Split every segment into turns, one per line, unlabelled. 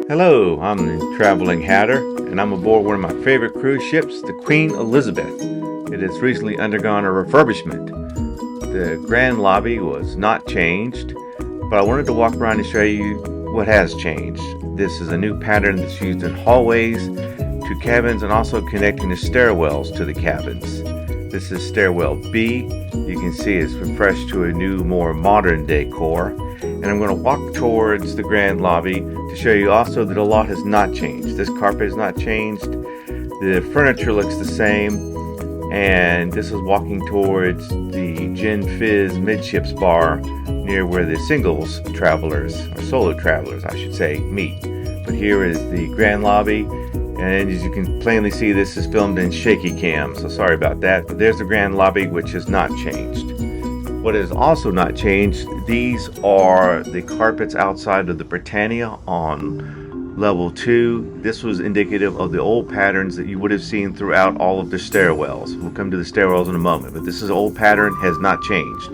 Hello, I'm the Traveling Hatter, and I'm aboard one of my favorite cruise ships, the Queen Elizabeth. It has recently undergone a refurbishment. The grand lobby was not changed, but I wanted to walk around and show you what has changed. This is a new pattern that's used in hallways to cabins and also connecting the stairwells to the cabins. This is stairwell B. You can see it's refreshed to a new, more modern decor. And I'm going to walk towards the grand lobby to show you also that a lot has not changed. This carpet has not changed. The furniture looks the same. And this is walking towards the Gin Fizz midships bar near where the singles travelers, or solo travelers I should say, meet. But here is the grand lobby, and as you can plainly see, this is filmed in shaky cam, so sorry about that. But there's the grand lobby, which has not changed. What has also not changed, these are the carpets outside of the Britannia on level 2. This was indicative of the old patterns that you would have seen throughout all of the stairwells. We'll come to the stairwells in a moment, but this is an old pattern, has not changed.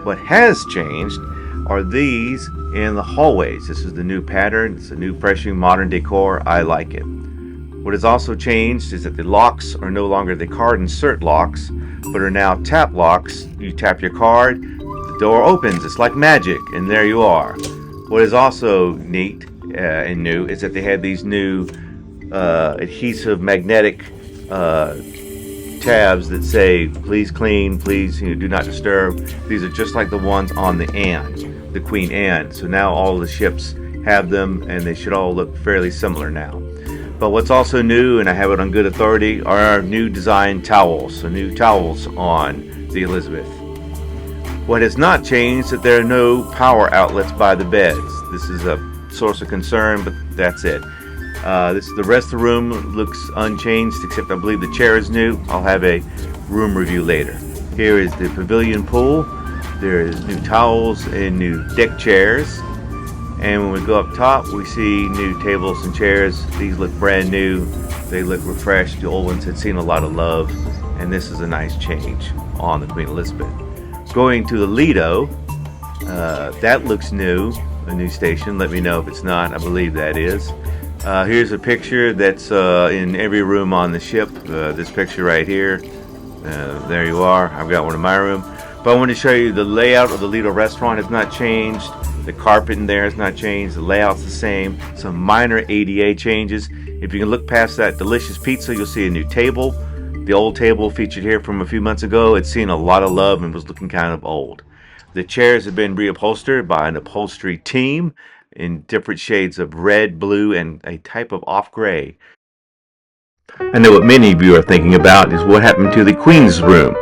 What has changed are these in the hallways. This is the new pattern. It's a new, fresh, modern decor. I like it. What has also changed is that the locks are no longer the card insert locks, but are now tap locks. You tap your card, the door opens. It's like magic, and there you are. What is also neat and new is that they had these new adhesive magnetic tabs that say please clean, please do not disturb. These are just like the ones on the Anne, the Queen Anne. So now all the ships have them, and they should all look fairly similar now. But what's also new, and I have it on good authority, are our new design towels. So new towels on the Elizabeth. What has not changed is that there are no power outlets by the beds. This is a source of concern, but that's it. The rest of the room looks unchanged, except I believe the chair is new. I'll have a room review later. Here is the pavilion pool. There is new towels and new deck chairs. And when we go up top, we see new tables and chairs. These look brand new. They look refreshed. The old ones had seen a lot of love. And this is a nice change on the Queen Elizabeth. Going to the Lido, that looks new. A new station. Let me know if it's not. I believe that is. Here's a picture that's in every room on the ship. This picture right here. There you are. I've got one in my room. But I want to show you the layout of the Lido restaurant has not changed. The carpet in there has not changed. The layout's the same. Some minor ADA changes. If you can look past that delicious pizza, you'll see a new table. The old table featured here from a few months ago, it's seen a lot of love and was looking kind of old. The chairs have been reupholstered by an upholstery team in different shades of red, blue, and a type of off gray. I know what many of you are thinking about is what happened to the Queen's room.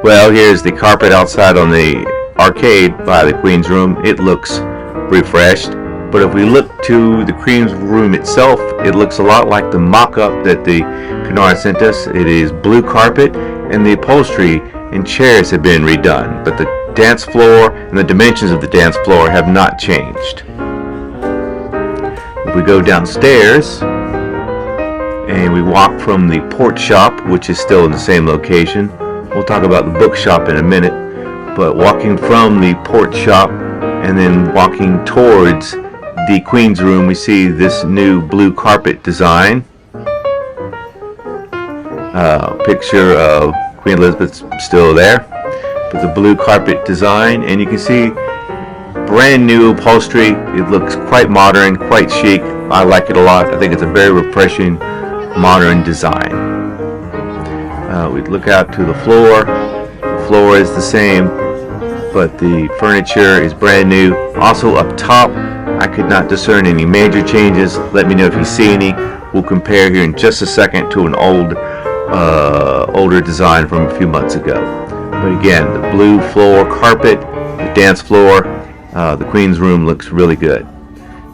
Well, here's the carpet outside on the arcade by the Queen's room. It looks refreshed, but if we look to the Queen's room itself, it looks a lot like the mock-up that the Cunard sent us. It is blue carpet, and the upholstery and chairs have been redone, but the dance floor and the dimensions of the dance floor have not changed. If we go downstairs and we walk from the port shop, which is still in the same location, we'll talk about the bookshop in a minute, but walking from the port shop and then walking towards the Queen's room, we see this new blue carpet design. Picture of Queen Elizabeth still there, but the blue carpet design, and you can see brand new upholstery. It looks quite modern, quite chic. I like it a lot. I think it's a very refreshing, modern design. We look out to the floor. The floor is the same, but the furniture is brand new. Also up top, I could not discern any major changes. Let me know if you see any. We'll compare here in just a second to an older design from a few months ago. But again, the blue floor carpet, the dance floor, the Queen's room looks really good.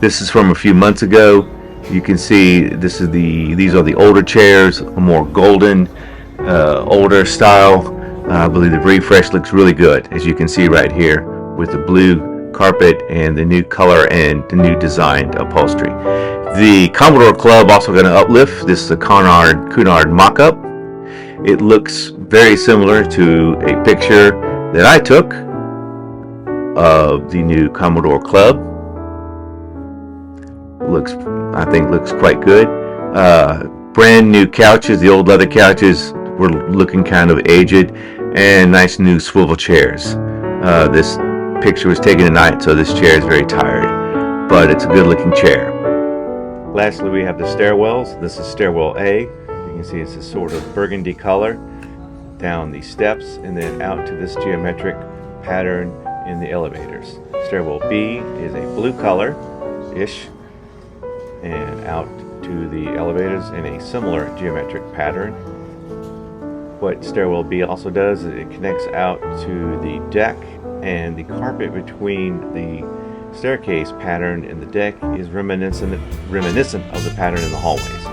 This is from a few months ago. You can see these are the older chairs, a more golden, older style. I believe the refresh looks really good, as you can see right here, with the blue carpet and the new color and the new designed upholstery. The Commodore Club also got an uplift. This is a Cunard mock-up. It looks very similar to a picture that I took of the new Commodore Club. Looks I think looks quite good. Brand new couches. The old leather couches were looking kind of aged, and nice new swivel chairs. This picture was taken at night, so this chair is very tired, but it's a good looking chair. Lastly, we have the stairwells. This is stairwell A. You can see it's a sort of burgundy color down the steps and then out to this geometric pattern in the elevators. Stairwell B is a blue color-ish and out to the elevators in a similar geometric pattern. What stairwell B also does is it connects out to the deck, and the carpet between the staircase pattern and the deck is reminiscent of the pattern in the hallways.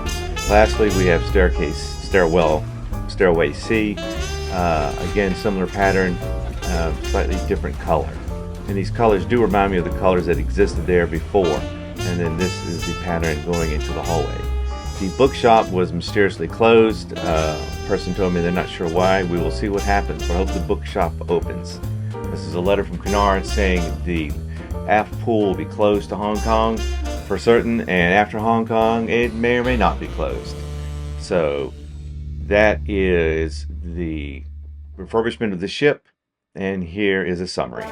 Lastly, we have stairway C. Again, similar pattern, slightly different color. And these colors do remind me of the colors that existed there before. And then this is the pattern going into the hallway. The bookshop was mysteriously closed. A person told me they're not sure why. We will see what happens, but I hope the bookshop opens. This is a letter from Cunard saying the aft pool will be closed to Hong Kong for certain, and after Hong Kong it may or may not be closed. So that is the refurbishment of the ship, and here is a summary.